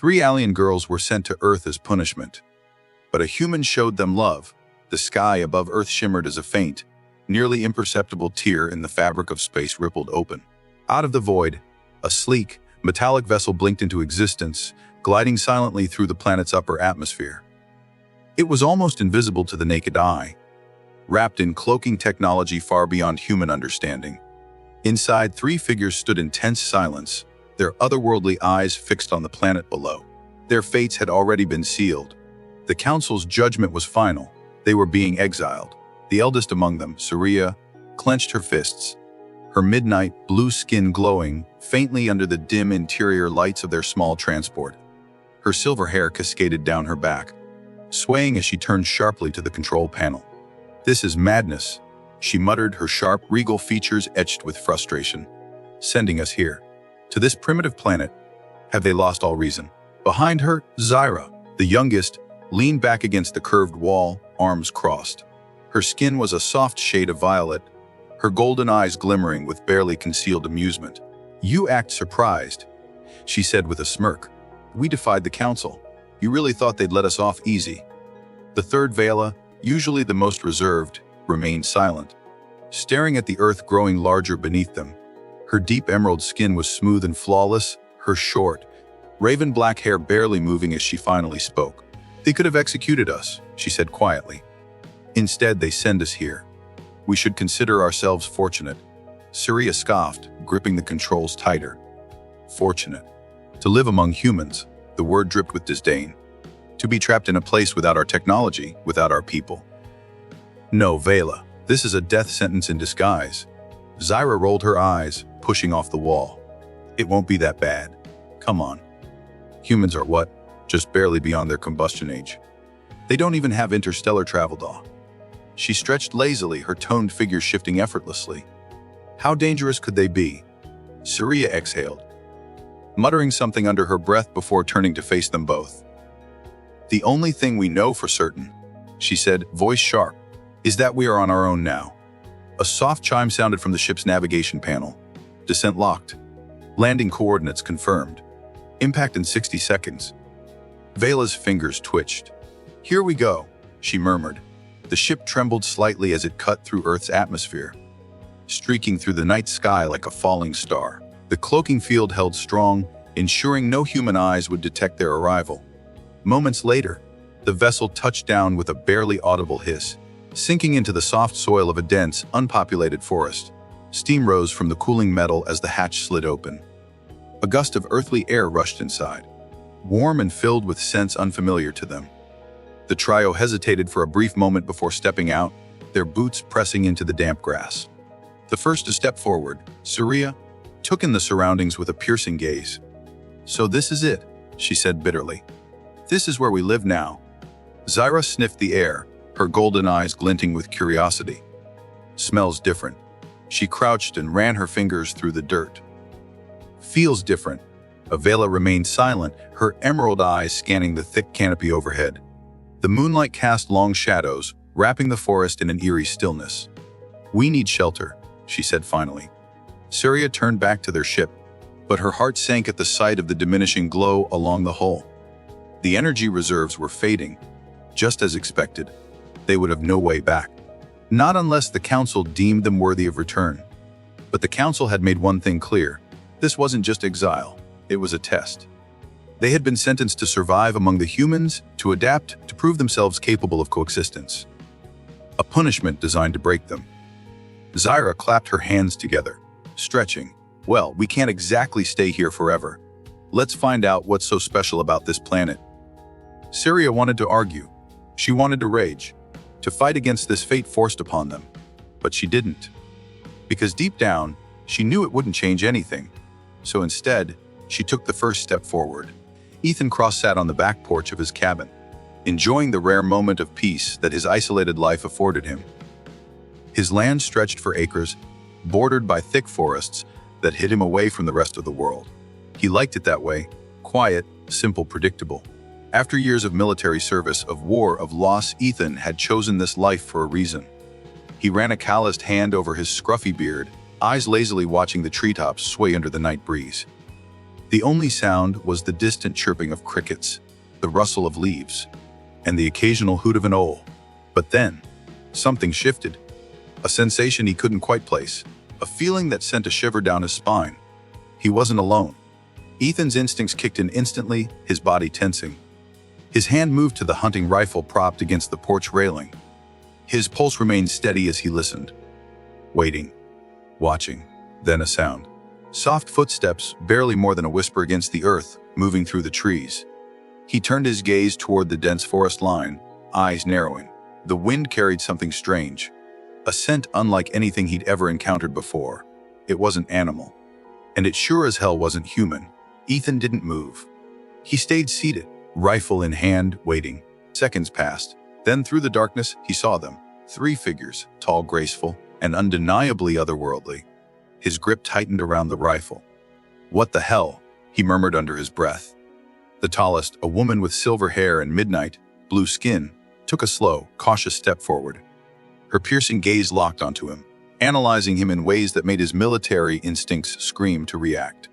3 alien girls were sent to Earth as punishment. But a human showed them love. The sky above Earth shimmered as a faint, nearly imperceptible tear in the fabric of space rippled open. Out of the void, a sleek, metallic vessel blinked into existence, gliding silently through the planet's upper atmosphere. It was almost invisible to the naked eye, wrapped in cloaking technology far beyond human understanding. Inside, 3 figures stood in tense silence, their otherworldly eyes fixed on the planet below. Their fates had already been sealed. The Council's judgment was final. They were being exiled. The eldest among them, Saria, clenched her fists, her midnight blue skin glowing faintly under the dim interior lights of their small transport. Her silver hair cascaded down her back, swaying as she turned sharply to the control panel. "This is madness," she muttered, her sharp, regal features etched with frustration. "Sending us here, to this primitive planet. Have they lost all reason?" Behind her, Zyra, the youngest, leaned back against the curved wall, arms crossed. Her skin was a soft shade of violet, her golden eyes glimmering with barely concealed amusement. "You act surprised," she said with a smirk. "We defied the Council. You really thought they'd let us off easy." The third Vela, usually the most reserved, remained silent, staring at the earth growing larger beneath them. Her deep emerald skin was smooth and flawless, her short, raven black hair barely moving as she finally spoke. "They could have executed us," she said quietly. "Instead, they send us here. We should consider ourselves fortunate." Saria scoffed, gripping the controls tighter. "Fortunate. To live among humans," the word dripped with disdain. "To be trapped in a place without our technology, without our people." "No, Vela, this is a death sentence in disguise." Zyra rolled her eyes, pushing off the wall. "It won't be that bad. Come on. Humans are what? Just barely beyond their combustion age. They don't even have interstellar travel daw." She stretched lazily, her toned figure shifting effortlessly. "How dangerous could they be?" Saria exhaled, muttering something under her breath before turning to face them both. "The only thing we know for certain," she said, voice sharp, "is that we are on our own now." A soft chime sounded from the ship's navigation panel. "Descent locked. Landing coordinates confirmed. Impact in 60 seconds. Vela's fingers twitched. "Here we go," she murmured. The ship trembled slightly as it cut through Earth's atmosphere, streaking through the night sky like a falling star. The cloaking field held strong, ensuring no human eyes would detect their arrival. Moments later, the vessel touched down with a barely audible hiss, sinking into the soft soil of a dense, unpopulated forest. Steam rose from the cooling metal as the hatch slid open. A gust of earthly air rushed inside, warm and filled with scents unfamiliar to them. The trio hesitated for a brief moment before stepping out, their boots pressing into the damp grass. The first to step forward, Saria, took in the surroundings with a piercing gaze. "So this is it," she said bitterly. "This is where we live now." Zyra sniffed the air, her golden eyes glinting with curiosity. "Smells different." She crouched and ran her fingers through the dirt. "Feels different." Vela remained silent, her emerald eyes scanning the thick canopy overhead. The moonlight cast long shadows, wrapping the forest in an eerie stillness. "We need shelter," she said finally. Saria turned back to their ship, but her heart sank at the sight of the diminishing glow along the hull. The energy reserves were fading, just as expected. They would have no way back. Not unless the Council deemed them worthy of return. But the Council had made one thing clear. This wasn't just exile, it was a test. They had been sentenced to survive among the humans, to adapt, to prove themselves capable of coexistence. A punishment designed to break them. Zyra clapped her hands together, stretching. "Well, we can't exactly stay here forever. Let's find out what's so special about this planet." Saria wanted to argue. She wanted to rage, to fight against this fate forced upon them. But she didn't. Because deep down, she knew it wouldn't change anything. So instead, she took the first step forward. Ethan Cross sat on the back porch of his cabin, enjoying the rare moment of peace that his isolated life afforded him. His land stretched for acres, bordered by thick forests that hid him away from the rest of the world. He liked it that way, quiet, simple, predictable. After years of military service, of war, of loss, Ethan had chosen this life for a reason. He ran a calloused hand over his scruffy beard, eyes lazily watching the treetops sway under the night breeze. The only sound was the distant chirping of crickets, the rustle of leaves, and the occasional hoot of an owl. But then, something shifted. A sensation he couldn't quite place, a feeling that sent a shiver down his spine. He wasn't alone. Ethan's instincts kicked in instantly, his body tensing. His hand moved to the hunting rifle propped against the porch railing. His pulse remained steady as he listened. Waiting, watching, then a sound. Soft footsteps, barely more than a whisper against the earth, moving through the trees. He turned his gaze toward the dense forest line, eyes narrowing. The wind carried something strange, a scent unlike anything he'd ever encountered before. It wasn't animal, and it sure as hell wasn't human. Ethan didn't move. He stayed seated, rifle in hand, waiting. Seconds passed. Then through the darkness, he saw them. 3 figures, tall, graceful, and undeniably otherworldly. His grip tightened around the rifle. "What the hell?" he murmured under his breath. The tallest, a woman with silver hair and midnight blue skin, took a slow, cautious step forward. Her piercing gaze locked onto him, analyzing him in ways that made his military instincts scream to react.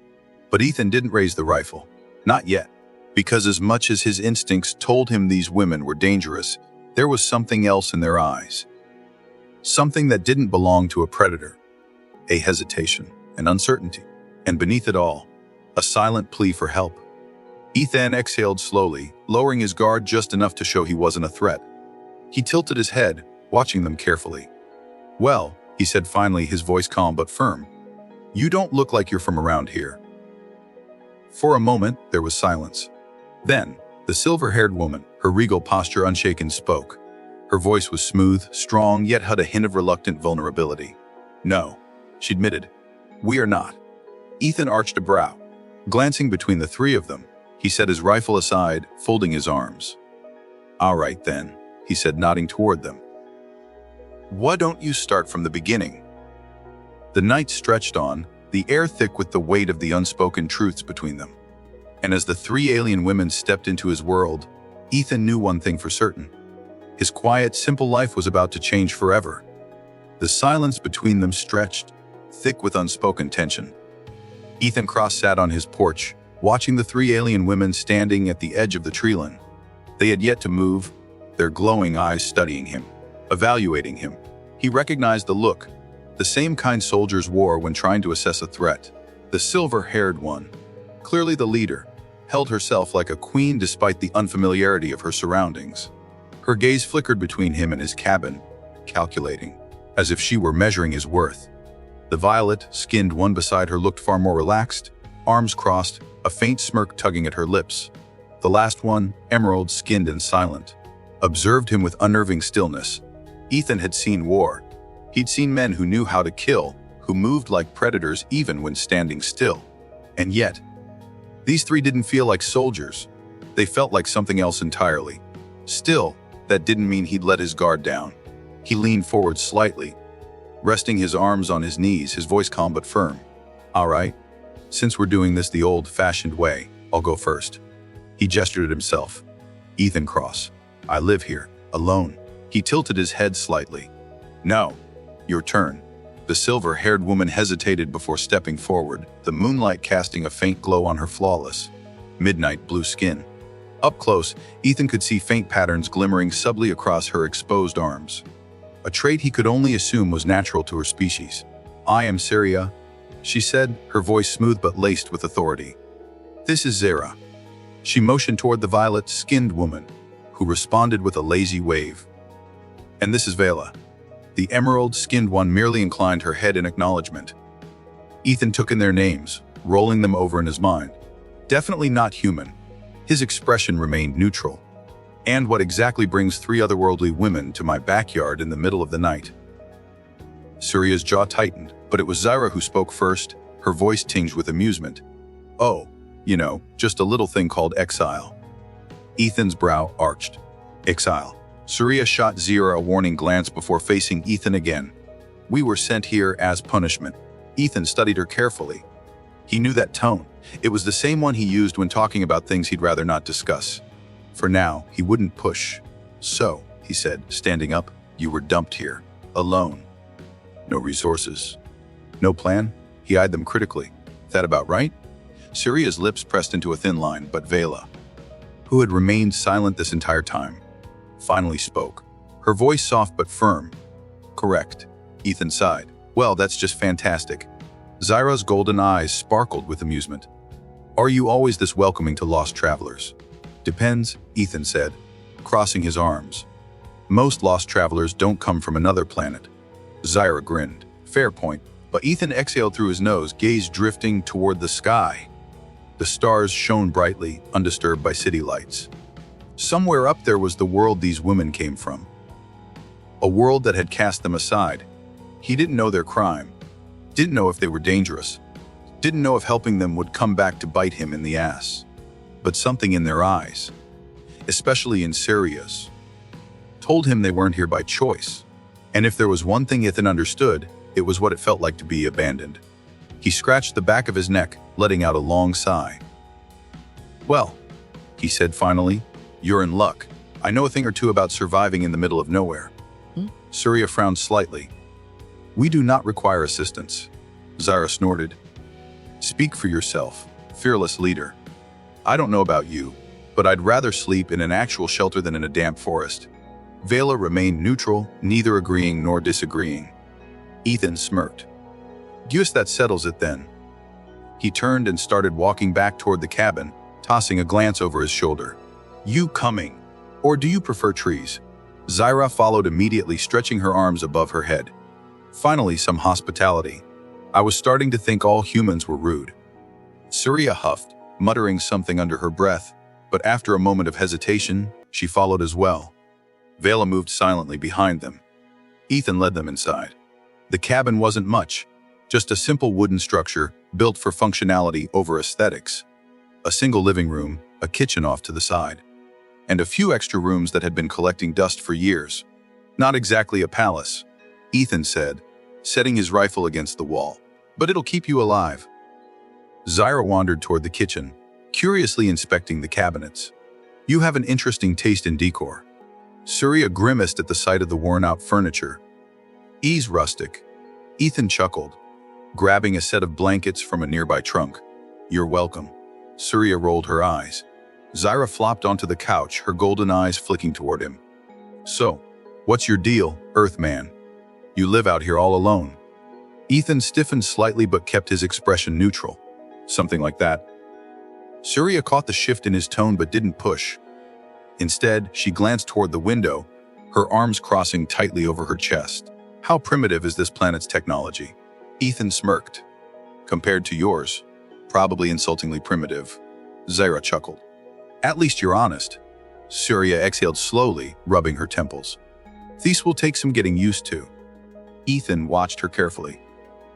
But Ethan didn't raise the rifle. Not yet. Because as much as his instincts told him these women were dangerous, there was something else in their eyes. Something that didn't belong to a predator. A hesitation, an uncertainty, and beneath it all, a silent plea for help. Ethan exhaled slowly, lowering his guard just enough to show he wasn't a threat. He tilted his head, watching them carefully. "Well," he said finally, his voice calm but firm, "you don't look like you're from around here." For a moment, there was silence. Then, the silver-haired woman, her regal posture unshaken, spoke. Her voice was smooth, strong, yet had a hint of reluctant vulnerability. "No," she admitted. "We are not." Ethan arched a brow. Glancing between the 3 of them, he set his rifle aside, folding his arms. "All right then," he said, nodding toward them. "Why don't you start from the beginning?" The night stretched on, the air thick with the weight of the unspoken truths between them. And as the 3 alien women stepped into his world, Ethan knew one thing for certain. His quiet, simple life was about to change forever. The silence between them stretched, thick with unspoken tension. Ethan sat on his porch, watching the 3 alien women standing at the edge of the treeline. They had yet to move, their glowing eyes studying him, evaluating him. He recognized the look, the same kind soldiers wore when trying to assess a threat. The silver-haired one, clearly the leader, held herself like a queen despite the unfamiliarity of her surroundings. Her gaze flickered between him and his cabin, calculating, as if she were measuring his worth. The violet-skinned one beside her looked far more relaxed, arms crossed, a faint smirk tugging at her lips. The last one, emerald-skinned and silent, observed him with unnerving stillness. Ethan had seen war. He'd seen men who knew how to kill, who moved like predators even when standing still. And yet, these 3 didn't feel like soldiers. They felt like something else entirely. Still, that didn't mean he'd let his guard down. He leaned forward slightly, resting his arms on his knees, his voice calm but firm. "All right, since we're doing this the old-fashioned way, I'll go first." He gestured at himself. "Ethan Cross. I live here, alone." He tilted his head slightly. "No, your turn." The silver-haired woman hesitated before stepping forward, the moonlight casting a faint glow on her flawless, midnight blue skin. Up close, Ethan could see faint patterns glimmering subtly across her exposed arms. A trait he could only assume was natural to her species. "I am Syria," she said, her voice smooth but laced with authority. "This is Zara." She motioned toward the violet-skinned woman, who responded with a lazy wave. "And this is Vela." The emerald-skinned one merely inclined her head in acknowledgement. Ethan took in their names, rolling them over in his mind. Definitely not human. His expression remained neutral. "And what exactly brings 3 otherworldly women to my backyard in the middle of the night?" Suria's jaw tightened, but it was Zara who spoke first, her voice tinged with amusement. "Oh, just a little thing called exile." Ethan's brow arched. "Exile." Suria shot Zara a warning glance before facing Ethan again. "We were sent here as punishment." Ethan studied her carefully. He knew that tone. It was the same one he used when talking about things he'd rather not discuss. For now, he wouldn't push. "So," he said, standing up, "you were dumped here, alone. No resources. No plan?" He eyed them critically. "That about right?" Suria's lips pressed into a thin line, but Vela, who had remained silent this entire time, finally spoke. Her voice soft but firm. Correct. Ethan sighed. Well, that's just fantastic. Zyra's golden eyes sparkled with amusement. Are you always this welcoming to lost travelers? Depends, Ethan said, crossing his arms. Most lost travelers don't come from another planet. Zyra grinned. Fair point. But Ethan exhaled through his nose, gaze drifting toward the sky. The stars shone brightly, undisturbed by city lights. Somewhere up there was the world these women came from. A world that had cast them aside. He didn't know their crime. Didn't know if they were dangerous. Didn't know if helping them would come back to bite him in the ass. But something in their eyes, especially in Suria's, told him they weren't here by choice. And if there was one thing Ethan understood, it was what it felt like to be abandoned. He scratched the back of his neck, letting out a long sigh. Well, he said finally, you're in luck. I know a thing or two about surviving in the middle of nowhere. Surya frowned slightly. We do not require assistance. Zyra snorted. Speak for yourself, fearless leader. I don't know about you, but I'd rather sleep in an actual shelter than in a damp forest. Vela remained neutral, neither agreeing nor disagreeing. Ethan smirked. Guess that settles it then. He turned and started walking back toward the cabin, tossing a glance over his shoulder. You coming? Or do you prefer trees? Zyra followed immediately, stretching her arms above her head. Finally, some hospitality. I was starting to think all humans were rude. Surya huffed, muttering something under her breath, but after a moment of hesitation, she followed as well. Vela moved silently behind them. Ethan led them inside. The cabin wasn't much, just a simple wooden structure built for functionality over aesthetics. A single living room, a kitchen off to the side, and a few extra rooms that had been collecting dust for years. Not exactly a palace, Ethan said, setting his rifle against the wall, but it'll keep you alive. Zyra wandered toward the kitchen, curiously inspecting the cabinets. You have an interesting taste in decor. Surya grimaced at the sight of the worn-out furniture. Ease rustic. Ethan chuckled, grabbing a set of blankets from a nearby trunk. You're welcome. Surya rolled her eyes. Zyra flopped onto the couch, her golden eyes flicking toward him. So, what's your deal, Earthman? You live out here all alone. Ethan stiffened slightly but kept his expression neutral. Something like that. Surya caught the shift in his tone but didn't push. Instead, she glanced toward the window, her arms crossing tightly over her chest. How primitive is this planet's technology? Ethan smirked. Compared to yours, probably insultingly primitive. Zyra chuckled. At least you're honest. Surya exhaled slowly, rubbing her temples. These will take some getting used to. Ethan watched her carefully.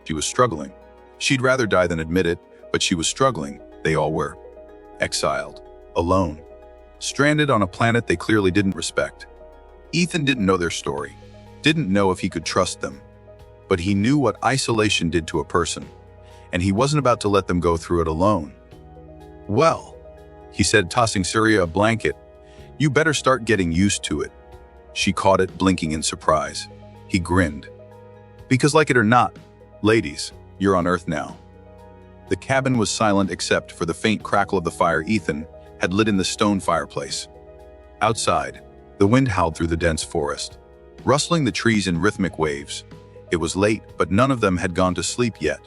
She was struggling. She'd rather die than admit it, but she was struggling. They all were. Exiled. Alone. Stranded on a planet they clearly didn't respect. Ethan didn't know their story. Didn't know if he could trust them. But he knew what isolation did to a person, and he wasn't about to let them go through it alone. Well, he said, tossing Surya a blanket, you better start getting used to it. She caught it, blinking in surprise. He grinned. Because like it or not, ladies, you're on Earth now. The cabin was silent except for the faint crackle of the fire Ethan had lit in the stone fireplace. Outside, the wind howled through the dense forest, rustling the trees in rhythmic waves. It was late, but none of them had gone to sleep yet.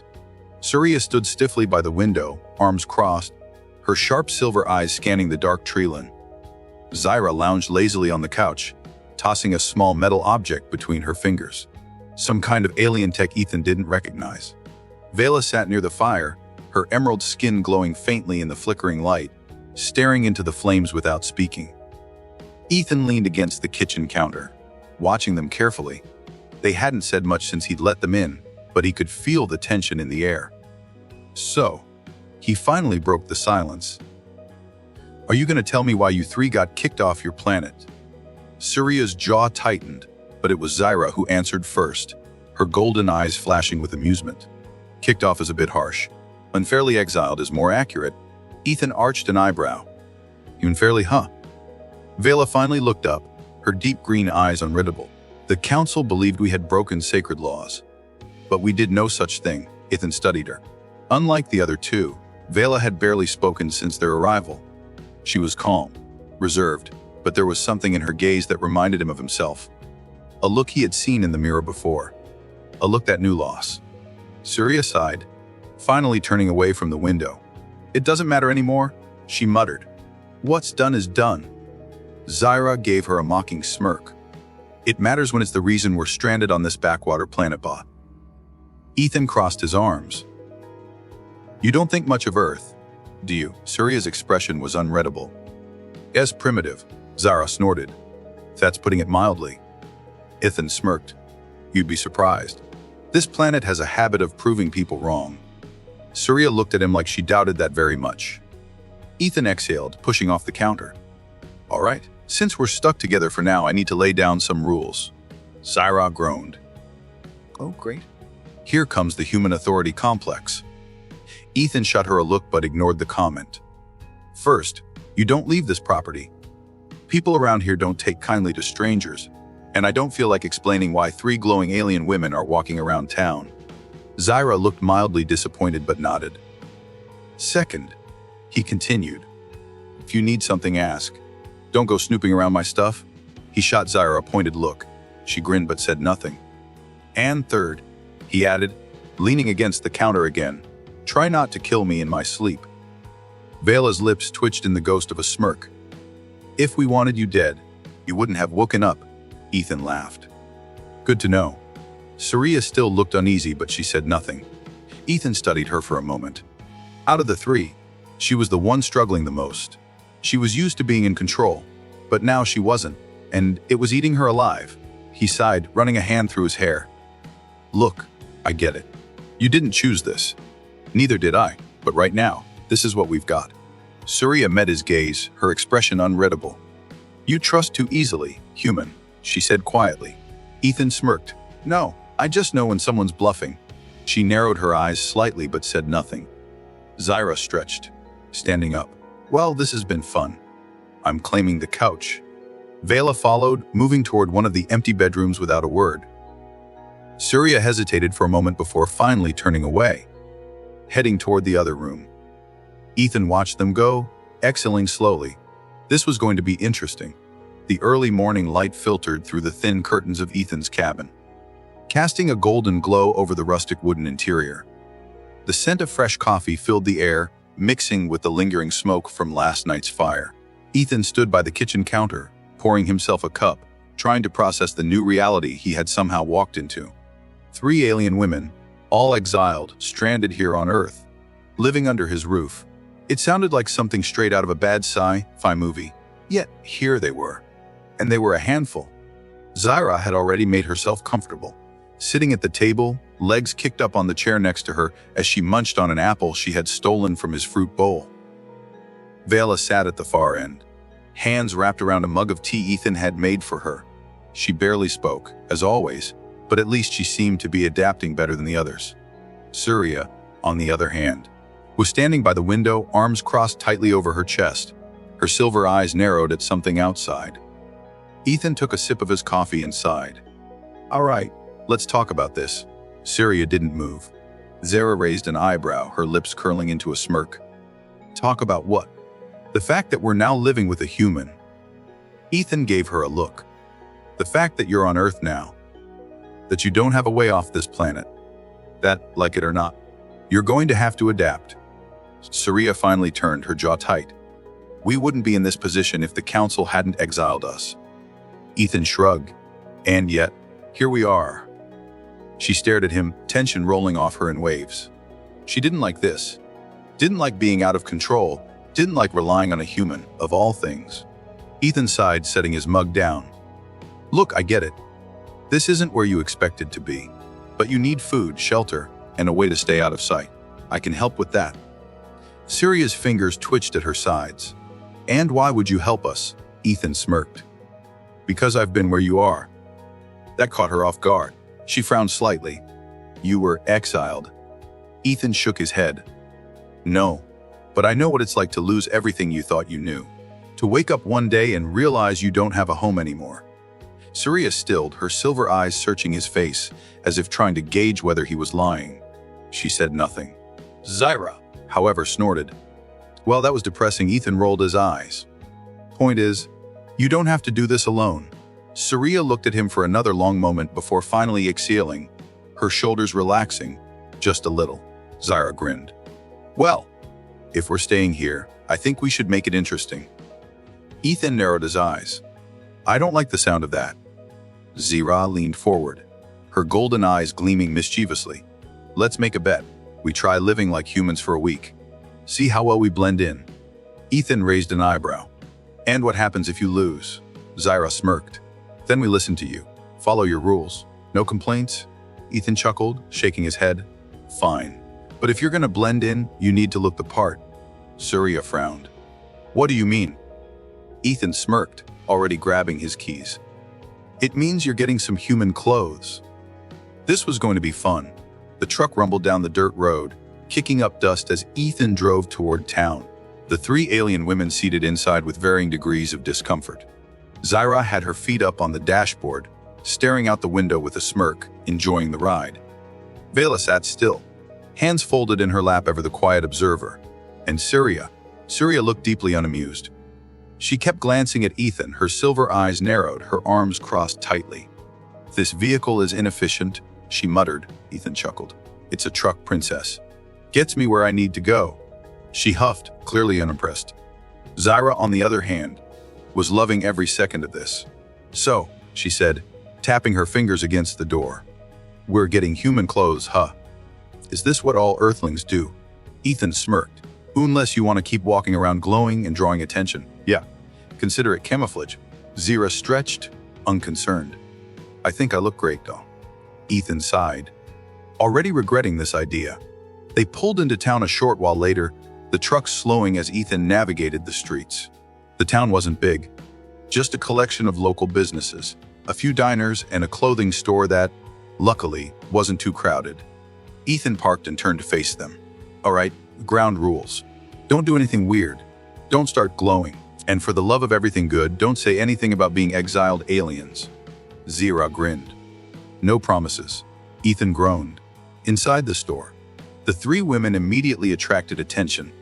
Surya stood stiffly by the window, arms crossed, her sharp silver eyes scanning the dark treeline. Zyra lounged lazily on the couch, tossing a small metal object between her fingers. Some kind of alien tech Ethan didn't recognize. Vela sat near the fire, her emerald skin glowing faintly in the flickering light, staring into the flames without speaking. Ethan leaned against the kitchen counter, watching them carefully. They hadn't said much since he'd let them in, but he could feel the tension in the air. So, he finally broke the silence. Are you going to tell me why you three got kicked off your planet? Surya's jaw tightened, but it was Zyra who answered first, her golden eyes flashing with amusement. Kicked off is a bit harsh. Unfairly exiled is more accurate. Ethan arched an eyebrow. Unfairly, huh? Vela finally looked up, her deep green eyes unreadable. The council believed we had broken sacred laws. But we did no such thing, Ethan studied her. Unlike the other two, Vela had barely spoken since their arrival. She was calm, reserved, but there was something in her gaze that reminded him of himself. A look he had seen in the mirror before. A look that knew loss. Surya sighed, finally turning away from the window. "It doesn't matter anymore," she muttered. "What's done is done." Zyra gave her a mocking smirk. "It matters when it's the reason we're stranded on this backwater planet bot." Ethan crossed his arms. "You don't think much of Earth, do you?" Surya's expression was unreadable. "As primitive," Zyra snorted. "That's putting it mildly." Ethan smirked. "You'd be surprised. This planet has a habit of proving people wrong." Surya looked at him like she doubted that very much. Ethan exhaled, pushing off the counter. "All right, since we're stuck together for now, I need to lay down some rules." Zyra groaned. "Oh, great. Here comes the human authority complex." Ethan shot her a look but ignored the comment. "First, you don't leave this property. People around here don't take kindly to strangers, and I don't feel like explaining why 3 glowing alien women are walking around town." Zyra looked mildly disappointed but nodded. "Second," he continued, "if you need something, ask. Don't go snooping around my stuff." He shot Zyra a pointed look. She grinned but said nothing. "And third," he added, leaning against the counter again, "try not to kill me in my sleep." Vela's lips twitched in the ghost of a smirk. "If we wanted you dead, you wouldn't have woken up," Ethan laughed. "Good to know." Surya still looked uneasy, but she said nothing. Ethan studied her for a moment. Out of the 3, she was the one struggling the most. She was used to being in control, but now she wasn't, and it was eating her alive. He sighed, running a hand through his hair. "Look, I get it. You didn't choose this. Neither did I, but right now, this is what we've got." Surya met his gaze, her expression unreadable. "You trust too easily, human," she said quietly. Ethan smirked. "No, I just know when someone's bluffing." She narrowed her eyes slightly but said nothing. Zyra stretched, standing up. "Well, this has been fun. I'm claiming the couch." Vela followed, moving toward one of the empty bedrooms without a word. Surya hesitated for a moment before finally turning away, heading toward the other room. Ethan watched them go, exhaling slowly. This was going to be interesting. The early morning light filtered through the thin curtains of Ethan's cabin, casting a golden glow over the rustic wooden interior. The scent of fresh coffee filled the air, mixing with the lingering smoke from last night's fire. Ethan stood by the kitchen counter, pouring himself a cup, trying to process the new reality he had somehow walked into. 3 alien women, all exiled, stranded here on Earth, living under his roof. It sounded like something straight out of a bad sci-fi movie. Yet here they were. And they were a handful. Zyra had already made herself comfortable, sitting at the table, legs kicked up on the chair next to her as she munched on an apple she had stolen from his fruit bowl. Vela sat at the far end, hands wrapped around a mug of tea Ethan had made for her. She barely spoke, as always, but at least she seemed to be adapting better than the others. Surya, on the other hand, was standing by the window, arms crossed tightly over her chest. Her silver eyes narrowed at something outside. Ethan took a sip of his coffee and sighed. "All right, let's talk about this." Surya didn't move. Zyra raised an eyebrow, her lips curling into a smirk. "Talk about what?" "The fact that we're now living with a human." Ethan gave her a look. "The fact that you're on Earth now. That you don't have a way off this planet. That, like it or not, you're going to have to adapt." Surya finally turned, her jaw tight. "We wouldn't be in this position if the Council hadn't exiled us." Ethan shrugged. "And yet, here we are." She stared at him, tension rolling off her in waves. She didn't like this. Didn't like being out of control. Didn't like relying on a human, of all things. Ethan sighed, setting his mug down. "Look, I get it. This isn't where you expected to be. But you need food, shelter, and a way to stay out of sight. I can help with that." Surya's fingers twitched at her sides. "And why would you help us?" Ethan smirked. "Because I've been where you are." That caught her off guard. She frowned slightly. "You were exiled." Ethan shook his head. "No, but I know what it's like to lose everything you thought you knew. To wake up one day and realize you don't have a home anymore." Surya stilled, her silver eyes searching his face, as if trying to gauge whether he was lying. She said nothing. Zyra, however, snorted. Well, that was depressing. Ethan rolled his eyes. Point is, you don't have to do this alone. Surya looked at him for another long moment before finally exhaling, her shoulders relaxing, just a little. Zyra grinned. Well, if we're staying here, I think we should make it interesting. Ethan narrowed his eyes. I don't like the sound of that. Zyra leaned forward, her golden eyes gleaming mischievously. Let's make a bet. We try living like humans for a week. See how well we blend in. Ethan raised an eyebrow. And what happens if you lose? Zyra smirked. Then we listen to you. Follow your rules. No complaints? Ethan chuckled, shaking his head. Fine. But if you're gonna blend in, you need to look the part. Surya frowned. What do you mean? Ethan smirked, already grabbing his keys. It means you're getting some human clothes. This was going to be fun. The truck rumbled down the dirt road, kicking up dust as Ethan drove toward town. The three alien women seated inside with varying degrees of discomfort. Zyra had her feet up on the dashboard, staring out the window with a smirk, enjoying the ride. Vela sat still, hands folded in her lap, ever the quiet observer. And Surya looked deeply unamused. She kept glancing at Ethan, her silver eyes narrowed, her arms crossed tightly. This vehicle is inefficient, she muttered. Ethan chuckled. It's a truck, princess. Gets me where I need to go. She huffed, clearly unimpressed. Zyra, on the other hand, was loving every second of this. So, she said, tapping her fingers against the door. We're getting human clothes, huh? Is this what all Earthlings do? Ethan smirked. Unless you want to keep walking around glowing and drawing attention. Yeah, consider it camouflage. Zyra stretched, unconcerned. I think I look great, though. Ethan sighed, already regretting this idea. They pulled into town a short while later, the truck slowing as Ethan navigated the streets. The town wasn't big, just a collection of local businesses, a few diners and a clothing store that, luckily, wasn't too crowded. Ethan parked and turned to face them. All right, ground rules. Don't do anything weird. Don't start glowing. And for the love of everything good, don't say anything about being exiled aliens. Zyra grinned. No promises. Ethan groaned. Inside the store, the three women immediately attracted attention.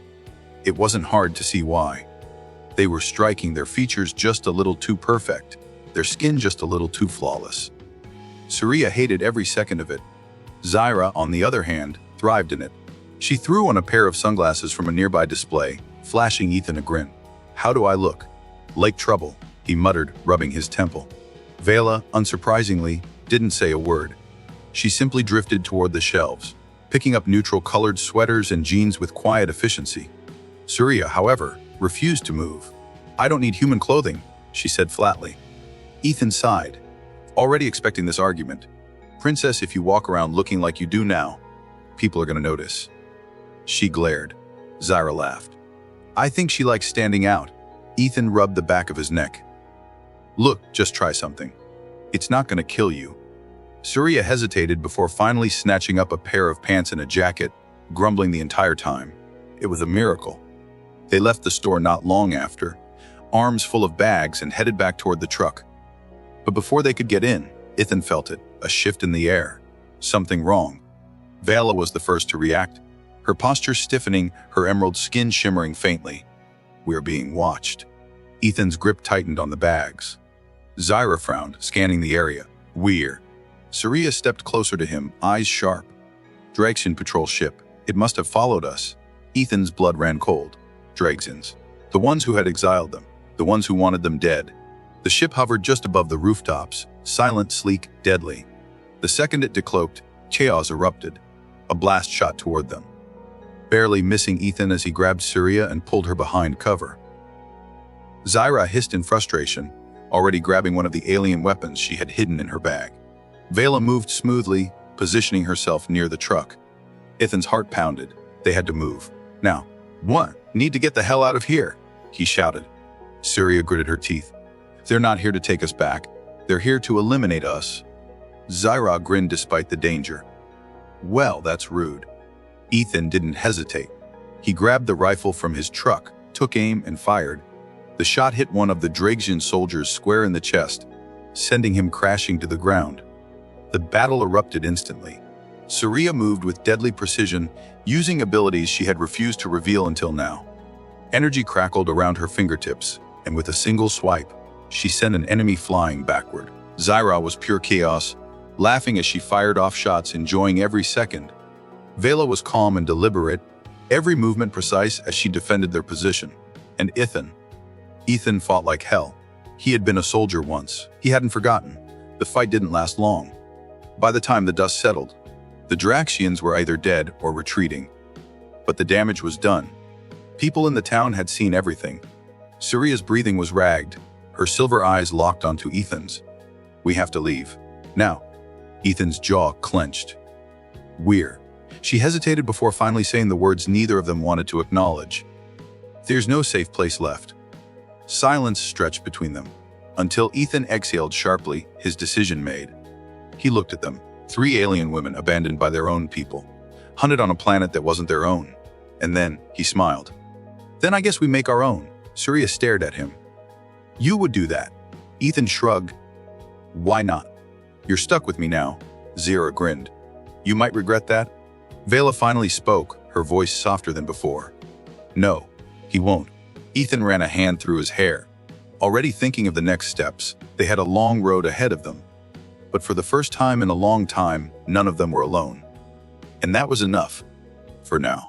It wasn't hard to see why. They were striking, their features just a little too perfect, their skin just a little too flawless. Surya hated every second of it. Zyra, on the other hand, thrived in it. She threw on a pair of sunglasses from a nearby display, flashing Ethan a grin. How do I look? Like trouble, he muttered, rubbing his temple. Vela, unsurprisingly, didn't say a word. She simply drifted toward the shelves, picking up neutral-colored sweaters and jeans with quiet efficiency. Surya, however, refused to move. I don't need human clothing, she said flatly. Ethan sighed, already expecting this argument. Princess, if you walk around looking like you do now, people are going to notice. She glared. Zyra laughed. I think she likes standing out. Ethan rubbed the back of his neck. Look, just try something. It's not going to kill you. Surya hesitated before finally snatching up a pair of pants and a jacket, grumbling the entire time. It was a miracle. They left the store not long after, arms full of bags, and headed back toward the truck. But before they could get in, Ethan felt it, a shift in the air. Something wrong. Vela was the first to react, her posture stiffening, her emerald skin shimmering faintly. We're being watched. Ethan's grip tightened on the bags. Zyra frowned, scanning the area. We're. Surya stepped closer to him, eyes sharp. Draxian patrol ship. It must have followed us. Ethan's blood ran cold. Draxians. The ones who had exiled them. The ones who wanted them dead. The ship hovered just above the rooftops, silent, sleek, deadly. The second it decloaked, chaos erupted. A blast shot toward them, barely missing Ethan as he grabbed Surya and pulled her behind cover. Zyra hissed in frustration, already grabbing one of the alien weapons she had hidden in her bag. Vela moved smoothly, positioning herself near the truck. Ethan's heart pounded. They had to move. Now, what? Need to get the hell out of here, he shouted. Surya gritted her teeth. They're not here to take us back. They're here to eliminate us. Zyra grinned despite the danger. Well, that's rude. Ethan didn't hesitate. He grabbed the rifle from his truck, took aim, and fired. The shot hit one of the Draxian soldiers square in the chest, sending him crashing to the ground. The battle erupted instantly. Surya moved with deadly precision, using abilities she had refused to reveal until now. Energy crackled around her fingertips, and with a single swipe, she sent an enemy flying backward. Zyra was pure chaos, laughing as she fired off shots, enjoying every second. Vela was calm and deliberate, every movement precise as she defended their position. And Ethan fought like hell. He had been a soldier once. He hadn't forgotten. The fight didn't last long. By the time the dust settled, the Draxians were either dead or retreating. But the damage was done. People in the town had seen everything. Surya's breathing was ragged, her silver eyes locked onto Ethan's. "We have to leave. Now." Ethan's jaw clenched. "We're." She hesitated before finally saying the words neither of them wanted to acknowledge. "There's no safe place left." Silence stretched between them, until Ethan exhaled sharply, his decision made. He looked at them, 3 alien women abandoned by their own people, hunted on a planet that wasn't their own. And then he smiled. "Then I guess we make our own." Surya stared at him. "You would do that?" Ethan shrugged. "Why not? You're stuck with me now." Zyra grinned. "You might regret that." Vela finally spoke, her voice softer than before. "No, he won't." Ethan ran a hand through his hair. Already thinking of the next steps, they had a long road ahead of them. But for the first time in a long time, none of them were alone. And that was enough. For now.